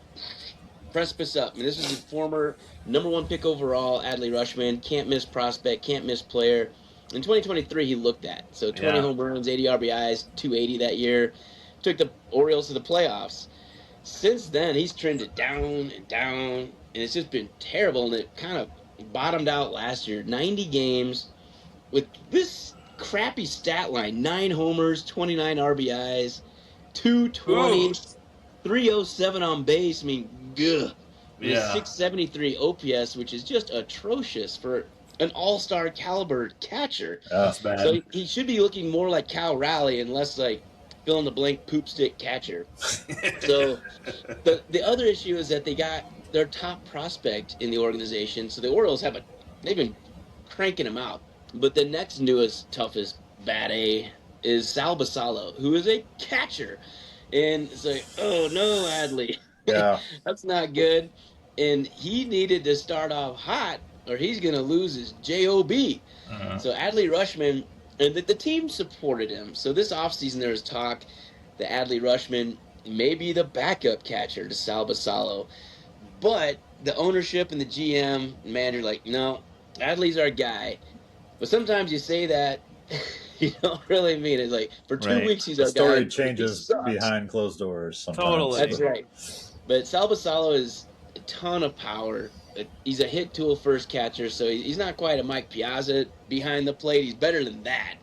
precipice up. I mean, this was the former #1 pick overall, Adley Rutschman. Can't miss prospect, can't miss player. In 2023, he looked at. So 20 home runs, 80 RBIs, 280 that year. Took the Orioles to the playoffs. Since then, he's trended down and down, and it's just been terrible. And it kind of bottomed out last year. 90 games with this crappy stat line: 9 homers, 29 RBIs, 220, 307 on base. I mean, good. Yeah. 673 OPS, which is just atrocious for an all-star caliber catcher.
That's bad.
So he should be looking more like Cal Raleigh and less like fill-in-the-blank poop stick catcher. So the other issue is that they got their top prospect in the organization. So the Orioles they've been cranking him out. But the next newest, toughest bad A is Sal Basallo, who is a catcher. And it's like, oh no, Adley.
Yeah.
That's not good. And he needed to start off hot or he's going to lose his job. So Adley Rutschman, and the team supported him. So this offseason there was talk that Adley Rutschman may be the backup catcher to Sal Basallo. But the ownership and the GM and manager like, no, Adley's our guy. But sometimes you say that, you don't really mean it. Like, for 2 weeks he's our guy.
The story changes behind closed doors sometimes.
Totally.
That's right. But Sal Basallo is a ton of power. He's a hit tool first catcher, so he's not quite a Mike Piazza behind the plate. He's better than that,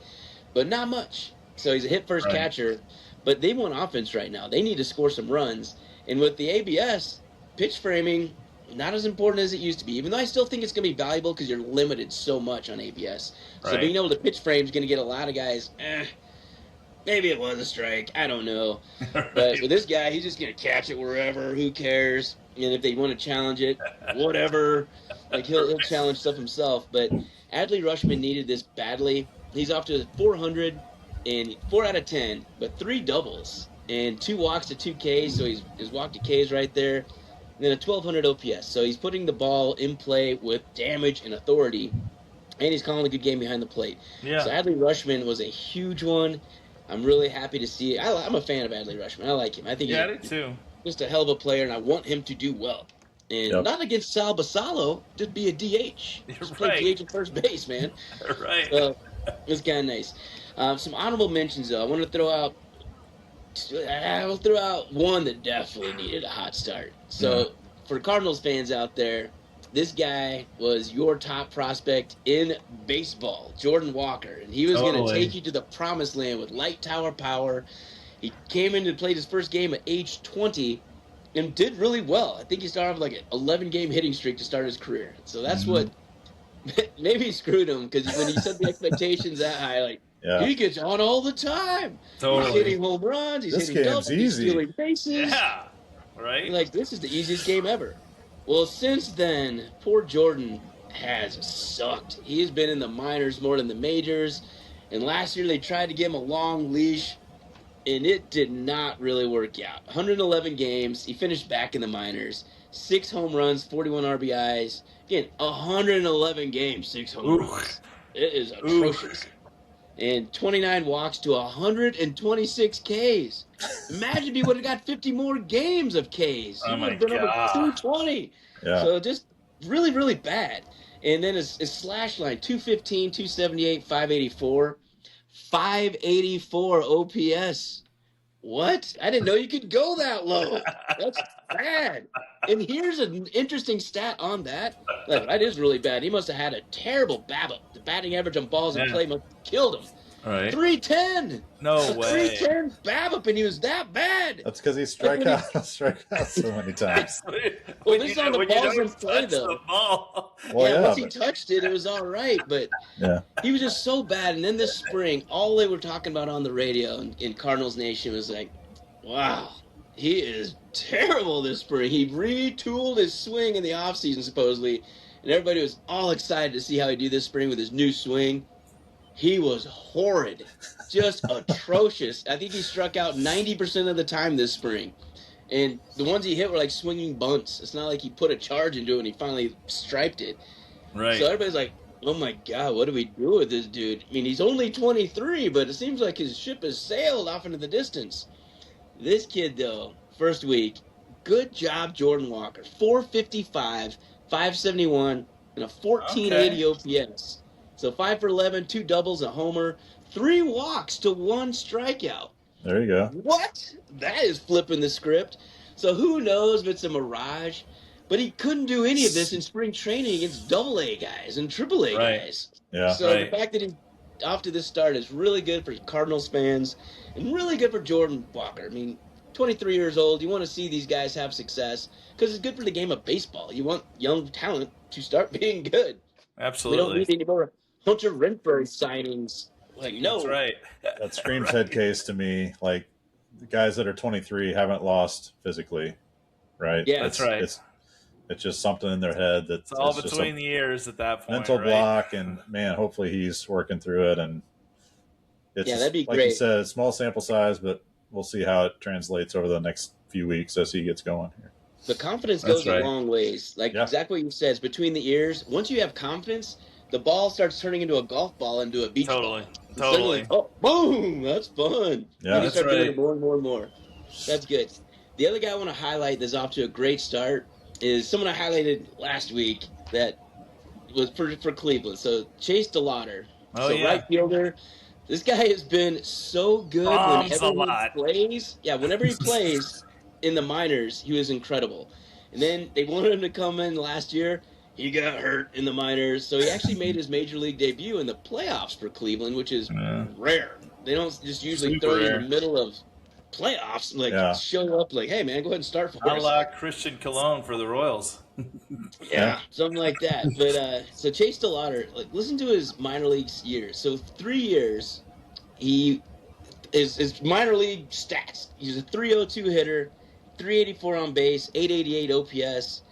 but not much. So he's a hit first catcher, but they want offense right now. They need to score some runs. And with the ABS, pitch framing, not as important as it used to be, even though I still think it's going to be valuable because you're limited so much on ABS. So being able to pitch frame is going to get a lot of guys, maybe it was a strike. I don't know. But with this guy, he's just going to catch it wherever. Who cares? And if they want to challenge it, whatever. Like, he'll challenge stuff himself. But Adley Rutschman needed this badly. He's off to 400 and 4 out of 10, but 3 doubles and 2 walks to 2 Ks. So his walk to Ks right there. And then a 1,200 OPS. So he's putting the ball in play with damage and authority. And he's calling a good game behind the plate.
Yeah.
So Adley Rutschman was a huge one. I'm really happy to see it. I'm a fan of Adley Rutschman. I like him. I think
I do too.
Just a hell of a player, and I want him to do well. And not against Sal Basallo, just be a DH. Just play DH at first base, man.
Right.
So it's kind of nice. Some honorable mentions, though. I'll throw out one that definitely needed a hot start. So for Cardinals fans out there, this guy was your top prospect in baseball, Jordan Walker. And he was going to take you to the promised land with light tower power. He came in and played his first game at age 20 and did really well. I think he started with like an 11-game hitting streak to start his career. So that's what maybe screwed him, because when he set the expectations that high, like he gets on all the time.
Totally.
He's hitting home runs. He's
This
hitting doubles.
game's
He's
easy.
stealing bases.
Yeah. Right.
Like, this is the easiest game ever. Well, since then, poor Jordan has sucked. He has been in the minors more than the majors. And last year they tried to give him a long leash, and it did not really work out. 111 games. He finished back in the minors. 6 home runs, 41 RBIs. Again, 111 games, 6 home runs. It is atrocious. And 29 walks to 126 Ks. Imagine if he would have got 50 more games of Ks. He would have been over 220.
Yeah.
So just really, really bad. And then his slash line, 215, 278, 584. 584 OPS. What? I didn't know you could go that low. That's bad. And here's an interesting stat on that. Like, that is really bad. He must have had a terrible BABIP. The batting average on balls in play must have killed him.
Right.
310.
No way.
310 BABIP, and he was that bad.
That's because he struck out so many times.
Well, this is on the balls in play, though.
Well,
once he touched it, it was all right. But he was just so bad. And then this spring, all they were talking about on the radio in Cardinals Nation was like, wow, he is terrible this spring. He retooled his swing in the offseason, supposedly. And everybody was all excited to see how he do this spring with his new swing. He was horrid, just atrocious. I think he struck out 90% of the time this spring. And the ones he hit were like swinging bunts. It's not like he put a charge into it and he finally striped it.
Right.
So everybody's like, oh my God, what do we do with this dude? I mean, he's only 23, but it seems like his ship has sailed off into the distance. This kid, though, first week, good job, Jordan Walker. 455, 571, and a 1480 OPS. So 5 for 11, 2 doubles, a homer, 3 walks to 1 strikeout.
There you go.
What? That is flipping the script. So who knows if it's a mirage? But he couldn't do any of this in spring training against AA guys and AAA guys.
Yeah.
So the fact that he's off to this start is really good for Cardinals fans and really good for Jordan Walker. I mean, 23 years old, you want to see these guys have success because it's good for the game of baseball. You want young talent to start being good.
Absolutely.
We don't need any more bunch of Renfroe signings. Like, no.
That's right.
That screams head case to me. Like, the guys that are 23 haven't lost physically, right?
Yeah,
that's right.
It's just something in their head that's
all between the ears at that point.
Mental block, and man, hopefully he's working through it. And it's
that'd be
like
great.
you said, small sample size, but we'll see how it translates over the next few weeks as he gets going here.
The confidence goes a long ways. Like exactly what you said, it's between the ears. Once you have confidence, the ball starts turning into a golf ball, into a beach ball.
Totally.
Oh, boom! That's fun.
Yeah,
you start doing it more and more and more. That's good. The other guy I want to highlight that's off to a great start is someone I highlighted last week that was for Cleveland. So Chase DeLauter. Right fielder. This guy has been so good whenever he plays. Yeah, whenever he plays in the minors, he was incredible. And then they wanted him to come in last year. He got hurt in the minors, so he actually made his major league debut in the playoffs for Cleveland, which is rare. They don't just usually throw you in the middle of playoffs and show up like, hey man, go ahead and start for us.
A la Christian Cologne for the Royals.
Something like that. But so Chase DeLauter, like, listen to his minor league years. So 3 years, his minor league stats. He's a 302 hitter, 384 on base, 888 OPS.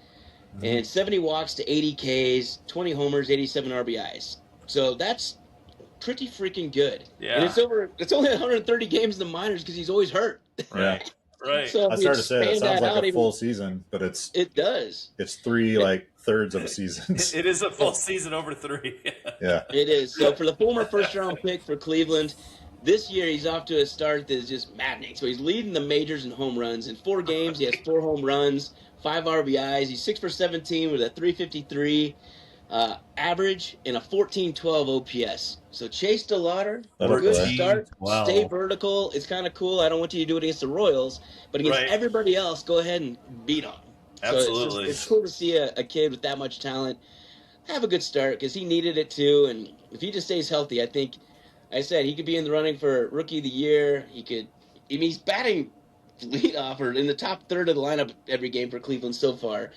And 70 walks to 80 Ks, 20 homers, 87 RBIs. So that's pretty freaking good.
Yeah.
And it's only 130 games in the minors because he's always hurt.
Yeah.
Right.
So
I started to say it sounds like a full season, but it
does.
It's 3 thirds of a season.
It is a full season over 3.
Yeah.
It is. So for the former first-round pick for Cleveland, this year he's off to a start that is just maddening. So he's leading the majors in home runs. In 4 games, he has 4 home runs, 5 RBIs. He's 6 for 17 with a 353 average and a 1412 OPS. So Chase DeLauter, good start.
Wow.
Stay vertical. It's kind of cool. I don't want you to do it against the Royals, but against everybody else, go ahead and beat them.
Absolutely.
So it's cool to see a kid with that much talent have a good start because he needed it too. And if he just stays healthy, I think, I said, he could be in the running for Rookie of the Year. He could. I mean, he's batting leadoff or in the top third of the lineup every game for Cleveland so far,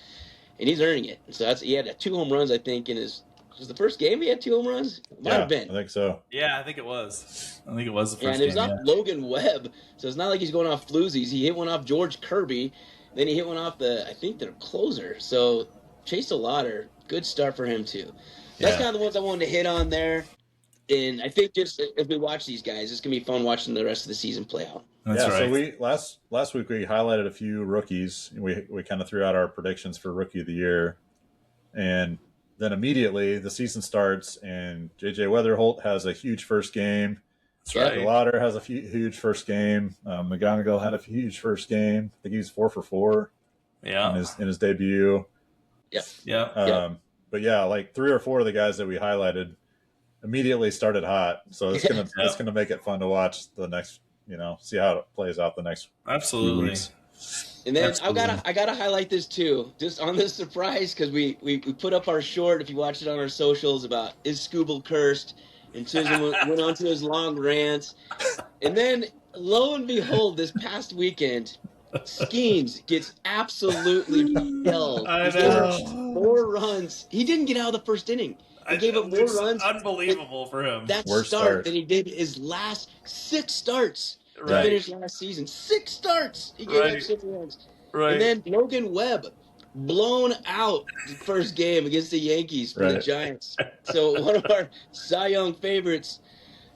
and he's earning it. So he had 2 home runs, I think, in his. Was the first game he had 2 home runs? Might have been.
I think so.
Yeah, I think it was. The first game.
And it was off Logan Webb, so it's not like he's going off floozies. He hit one off George Kirby, then he hit one off I think their closer. So Chase Lauder, good start for him too. That's kind of the ones I wanted to hit on there. And I think just as we watch these guys, it's gonna be fun watching the rest of the season play out.
That's right.
So we last week we highlighted a few rookies. We kind of threw out our predictions for Rookie of the Year, and then immediately the season starts, and J.J. Weatherholt has a huge first game.
That's right.
Lauder has a huge first game. McGonigal had a huge first game. I think he was 4 for 4.
Yeah.
In his debut.
Yeah.
But yeah, like 3 or 4 of the guys that we highlighted immediately started hot. So it's gonna make it fun to watch the next. See how it plays out the next.
Absolutely.
Few weeks.
And then
Absolutely.
I gotta highlight this too, just on this surprise, because we put up our short, if you watched it on our socials, about is Scooble cursed, and Chisholm went on to his long rants, and then lo and behold, this past weekend, Skeens gets absolutely killed.
I know.
4 runs. He didn't get out of the first inning. He gave up more runs.
Unbelievable for him.
That
Worst
start that he did his last 6 starts.
Right.
To finish last season. 6 starts. He gave up 6 runs.
Right.
And then Logan Webb blown out the first game against the Yankees for the Giants. So one of our Cy Young favorites,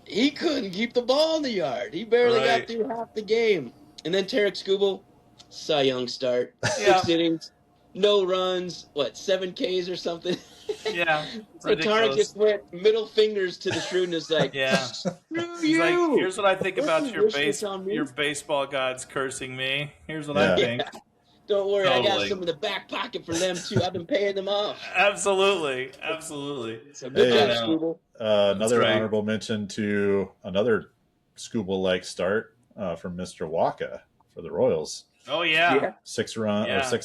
he couldn't keep the ball in the yard. He barely got through half the game. And then Tarek Skubal, Cy Young start. 6 innings, no runs, 7 Ks or something?
Yeah.
So Tarek just went middle fingers to the shrewdness, like, screw
He's
you.
like, here's what I think about your
your
baseball gods cursing me. Here's what I think.
Don't worry, I got
Totally.
some in the back pocket for them too. I've been paying them off.
Absolutely.
So good
Hey,
job, Scooble.
Another
right.
honorable mention to another Scooble-like start from Mr. Waka for the Royals.
Oh yeah.
6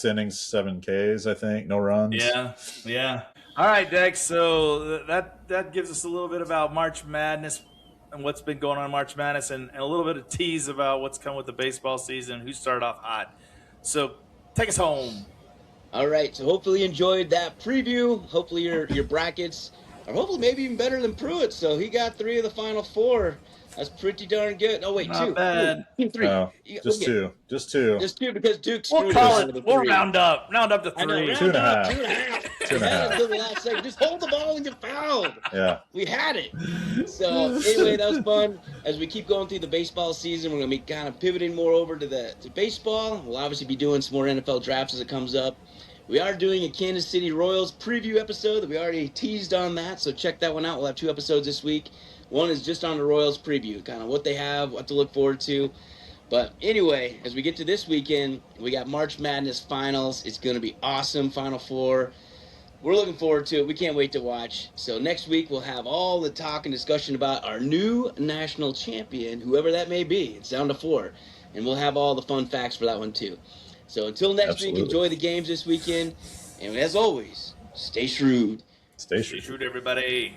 innings, 7 Ks, I think, no runs.
Yeah. All right, Dex. So that gives us a little bit about March Madness and what's been going on in March Madness, and a little bit of tease about what's coming with the baseball season, who started off hot. So take us home.
All right, so hopefully you enjoyed that preview. Hopefully your brackets are hopefully maybe even better than Pruitt. So he got 3 of the final 4. That's pretty darn good. Oh wait,
Not
2.
bad.
3.
No, just two.
Just 2 because Duke
We'll
screwed
call
us
it.
with the
We'll
3.
round up to 3.
I know, round
2.5.
up, 2.5.
2.5.
Until the last second. Just hold the ball and get fouled.
Yeah.
We had it. So anyway, that was fun. As we keep going through the baseball season, we're going to be kind of pivoting more over to baseball. We'll obviously be doing some more NFL drafts as it comes up. We are doing a Kansas City Royals preview episode that we already teased on that, so check that one out. We'll have 2 episodes this week. One is just on the Royals preview, kind of what they have, what to look forward to. But anyway, as we get to this weekend, we got March Madness finals. It's going to be awesome, Final Four. We're looking forward to it. We can't wait to watch. So next week we'll have all the talk and discussion about our new national champion, whoever that may be. It's down to 4. And we'll have all the fun facts for that one too. So until next week, enjoy the games this weekend. And as always, stay shrewd.
Stay
Stay shrewd, everybody.